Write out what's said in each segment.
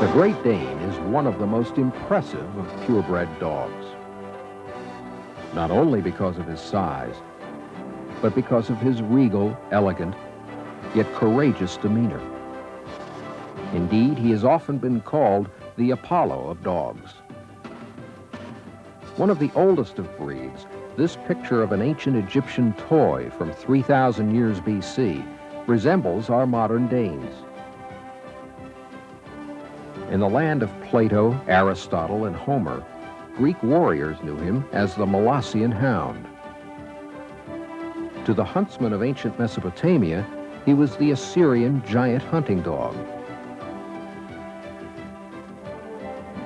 The Great Dane is one of the most impressive of purebred dogs. Not only because of his size, but because of his regal, elegant, yet courageous demeanor. Indeed, he has often been called the Apollo of dogs. One of the oldest of breeds, this picture of an ancient Egyptian toy from 3,000 years BC resembles our modern Danes. In the land of Plato, Aristotle, and Homer, Greek warriors knew him as the Molossian hound. To the huntsmen of ancient Mesopotamia, he was the Assyrian giant hunting dog.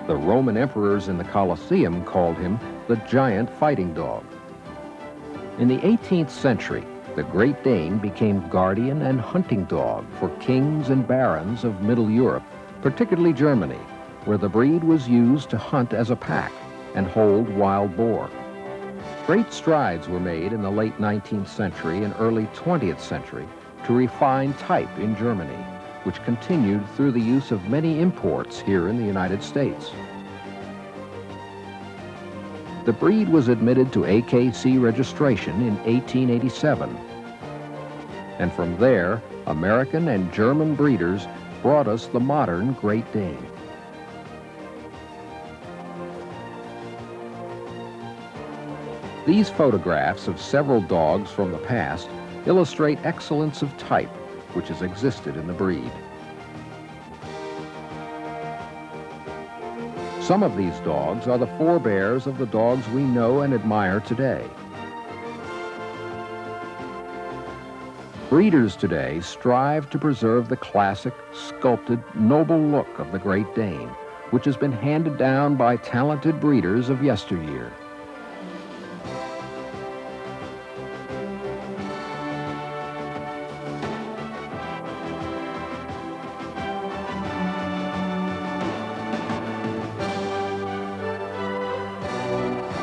The Roman emperors in the Colosseum called him the giant fighting dog. In the 18th century, the Great Dane became guardian and hunting dog for kings and barons of Middle Europe, particularly Germany, where the breed was used to hunt as a pack and hold wild boar. Great strides were made in the late 19th century and early 20th century to refine type in Germany, which continued through the use of many imports here in the United States. The breed was admitted to AKC registration in 1887, and from there, American and German breeders brought us the modern Great Dane. These photographs of several dogs from the past illustrate excellence of type which has existed in the breed. Some of these dogs are the forebears of the dogs we know and admire today. Breeders today strive to preserve the classic, sculpted, noble look of the Great Dane, which has been handed down by talented breeders of yesteryear.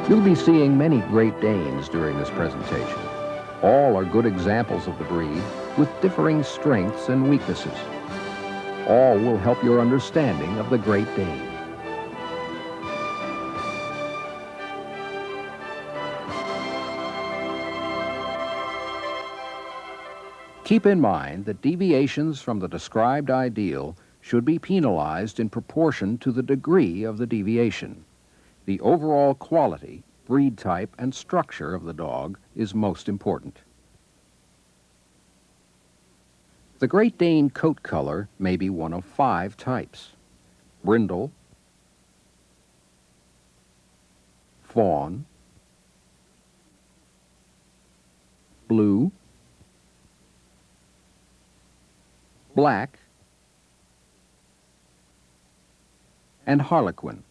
You'll be seeing many Great Danes during this presentation. All are good examples of the breed with differing strengths and weaknesses. All will help your understanding of the Great Dane. Keep in mind that deviations from the described ideal should be penalized in proportion to the degree of the deviation. The overall quality, breed type, and structure of the dog is most important. The Great Dane coat color may be one of 5 types: brindle, fawn, blue, black, and harlequin.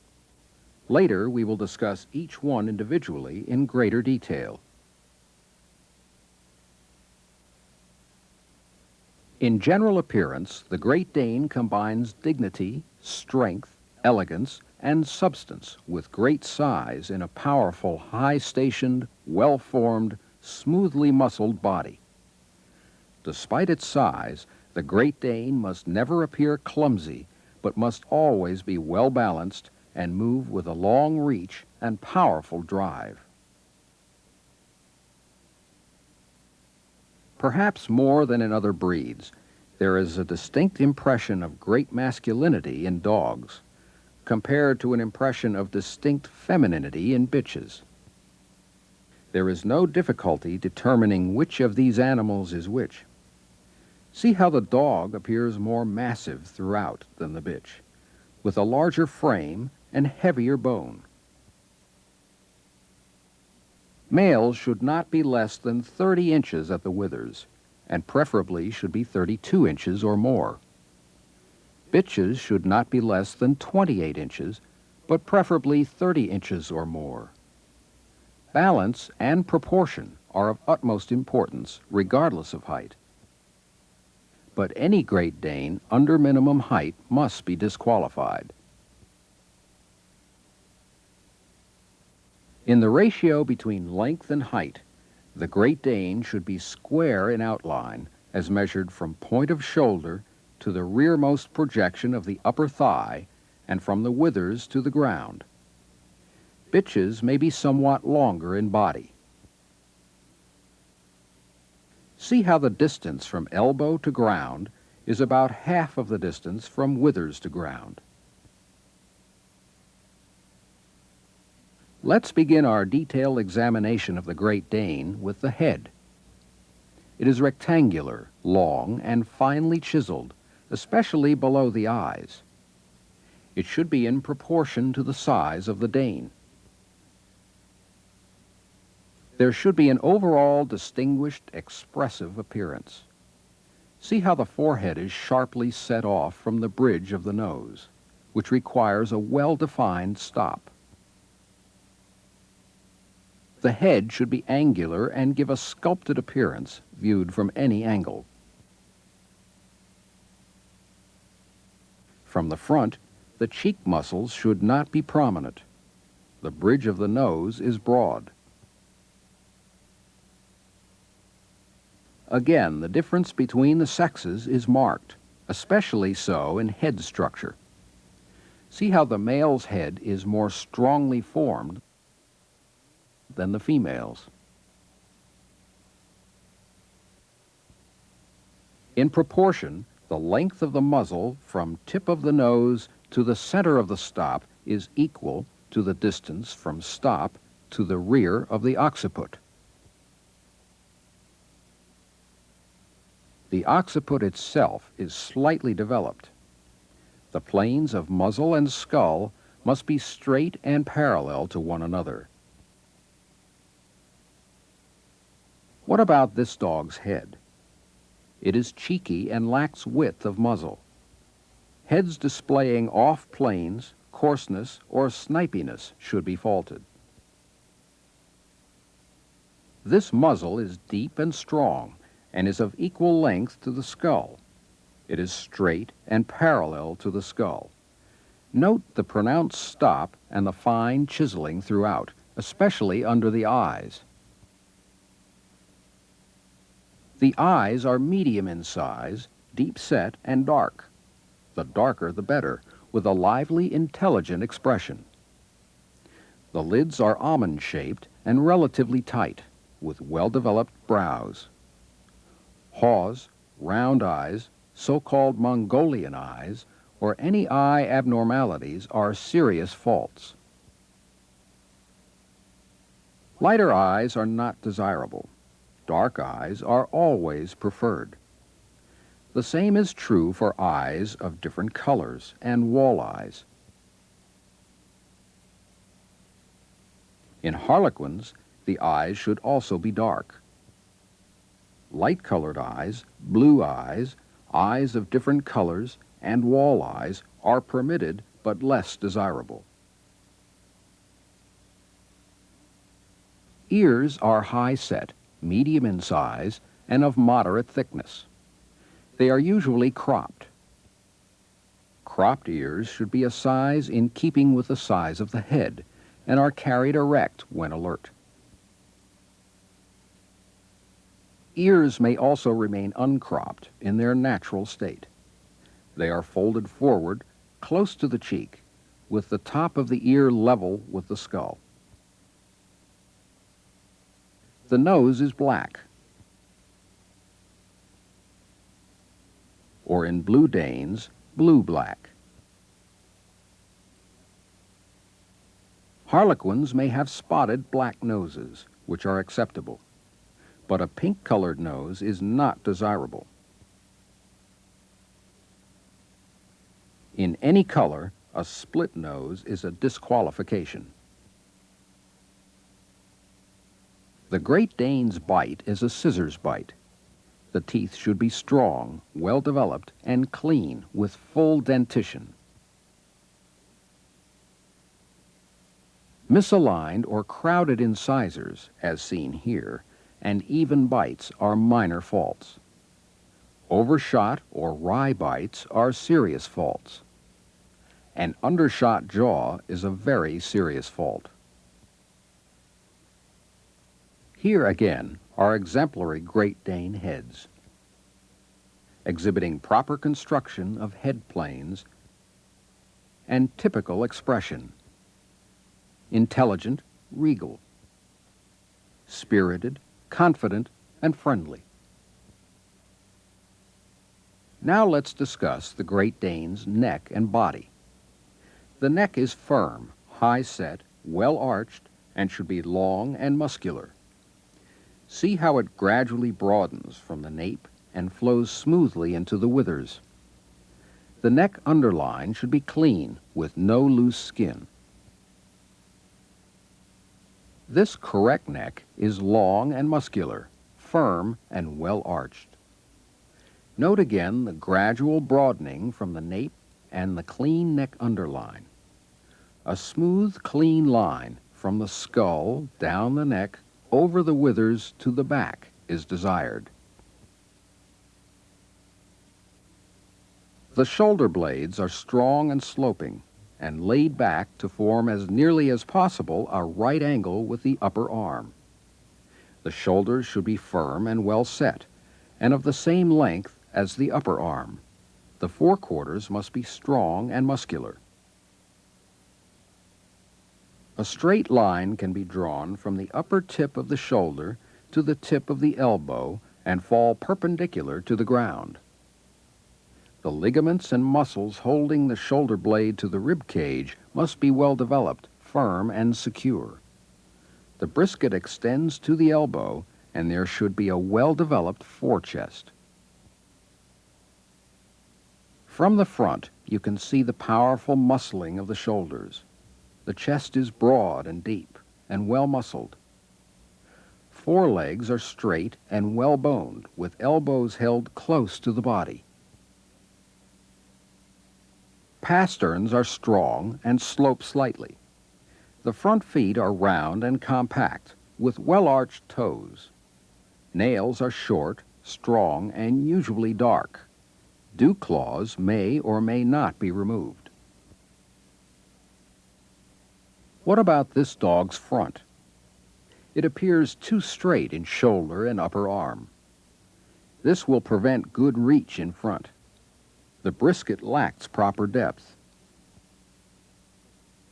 Later, we will discuss each one individually in greater detail. In general appearance, the Great Dane combines dignity, strength, elegance, and substance with great size in a powerful, high-stationed, well-formed, smoothly muscled body. Despite its size, the Great Dane must never appear clumsy, but must always be well-balanced and move with a long reach and powerful drive. Perhaps more than in other breeds, there is a distinct impression of great masculinity in dogs, compared to an impression of distinct femininity in bitches. There is no difficulty determining which of these animals is which. See how the dog appears more massive throughout than the bitch, with a larger frame and heavier bone. Males should not be less than 30 inches at the withers, and preferably should be 32 inches or more. Bitches should not be less than 28 inches, but preferably 30 inches or more. Balance and proportion are of utmost importance, regardless of height. But any Great Dane under minimum height must be disqualified. In the ratio between length and height, the Great Dane should be square in outline as measured from point of shoulder to the rearmost projection of the upper thigh and from the withers to the ground. Bitches may be somewhat longer in body. See how the distance from elbow to ground is about half of the distance from withers to ground. Let's begin our detailed examination of the Great Dane with the head. It is rectangular, long, and finely chiseled, especially below the eyes. It should be in proportion to the size of the Dane. There should be an overall distinguished, expressive appearance. See how the forehead is sharply set off from the bridge of the nose, which requires a well-defined stop. The head should be angular and give a sculpted appearance viewed from any angle. From the front, the cheek muscles should not be prominent. The bridge of the nose is broad. Again, the difference between the sexes is marked, especially so in head structure. See how the male's head is more strongly formed than the female's. In proportion, the length of the muzzle from tip of the nose to the center of the stop is equal to the distance from stop to the rear of the occiput. The occiput itself is slightly developed. The planes of muzzle and skull must be straight and parallel to one another. What about this dog's head? It is cheeky and lacks width of muzzle. Heads displaying off planes, coarseness, or snipiness should be faulted. This muzzle is deep and strong and is of equal length to the skull. It is straight and parallel to the skull. Note the pronounced stop and the fine chiseling throughout, especially under the eyes. The eyes are medium in size, deep set, and dark. The darker the better, with a lively, intelligent expression. The lids are almond-shaped and relatively tight, with well-developed brows. Haws, round eyes, so-called Mongolian eyes, or any eye abnormalities are serious faults. Lighter eyes are not desirable. Dark eyes are always preferred. The same is true for eyes of different colors and wall eyes. In Harlequins, the eyes should also be dark. Light-colored eyes, blue eyes, eyes of different colors, and wall eyes are permitted but less desirable. Ears are high-set, medium in size, and of moderate thickness. They are usually cropped. Cropped ears should be a size in keeping with the size of the head and are carried erect when alert. Ears may also remain uncropped in their natural state. They are folded forward, close to the cheek, with the top of the ear level with the skull. The nose is black, or in Blue Danes, blue-black. Harlequins may have spotted black noses, which are acceptable, but a pink-colored nose is not desirable. In any color, a split nose is a disqualification. The Great Dane's bite is a scissors bite. The teeth should be strong, well-developed, and clean with full dentition. Misaligned or crowded incisors, as seen here, and even bites are minor faults. Overshot or wry bites are serious faults. An undershot jaw is a very serious fault. Here again are exemplary Great Dane heads, exhibiting proper construction of head planes and typical expression. Intelligent, regal. Spirited, confident, and friendly. Now let's discuss the Great Dane's neck and body. The neck is firm, high-set, well-arched, and should be long and muscular. See how it gradually broadens from the nape and flows smoothly into the withers. The neck underline should be clean with no loose skin. This correct neck is long and muscular, firm and well-arched. Note again the gradual broadening from the nape and the clean neck underline. A smooth, clean line from the skull down the neck over the withers to the back is desired. The shoulder blades are strong and sloping and laid back to form as nearly as possible a right angle with the upper arm. The shoulders should be firm and well set and of the same length as the upper arm. The forequarters must be strong and muscular. A straight line can be drawn from the upper tip of the shoulder to the tip of the elbow and fall perpendicular to the ground. The ligaments and muscles holding the shoulder blade to the rib cage must be well developed, firm, and secure. The brisket extends to the elbow, and there should be a well-developed forechest. From the front, you can see the powerful muscling of the shoulders. The chest is broad and deep, and well-muscled. Forelegs are straight and well-boned, with elbows held close to the body. Pasterns are strong and slope slightly. The front feet are round and compact, with well-arched toes. Nails are short, strong, and usually dark. Dew claws may or may not be removed. What about this dog's front? It appears too straight in shoulder and upper arm. This will prevent good reach in front. The brisket lacks proper depth.